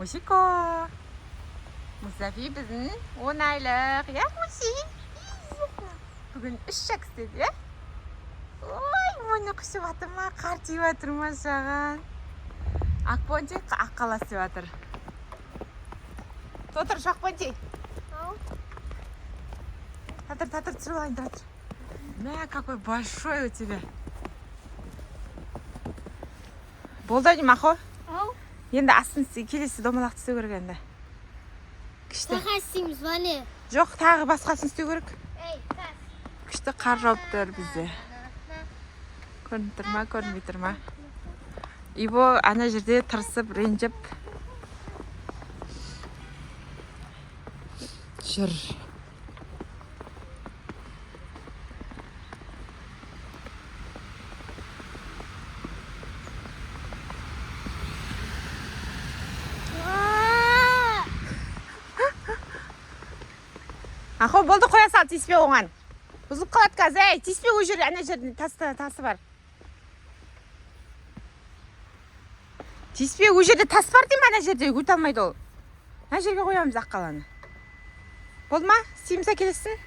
Мусико. Мусафи біздің 10 айлық. Я, Муси? Бүгін 3 шақ істеді, я? Ой, мұны құшып атыр ма? Қар тиіп атыр ма саған? Акпончик аққалас деп атыр. Тотыр, шақпончик. Татыр, түсіріп алайын, татыр. Мә, какой большой у тебя. Болды, Махо? Енді астын келесі домалақты істеу керек енді. Күшті. Басқа істейміз, бәне? Жоқ, тағы басқасын істеу керек. Күшті қар жауып тұр бізде. Көрініп тұр ма, көрінбей тұр ма? Иво ана жерде тырысып, ренжіп жүр. Ахо, болды, қоя сал, тиіспе оған. Бұзылып қалады қазір, әй, тиіспе ол жер, ана жерде тасы бар. Тиіспе, ол жерде тас бар дейм, ана жерде өте алмайды ол. Ана жерге қоямыз аққаланы. Болды ма? Істейміз әкелесін?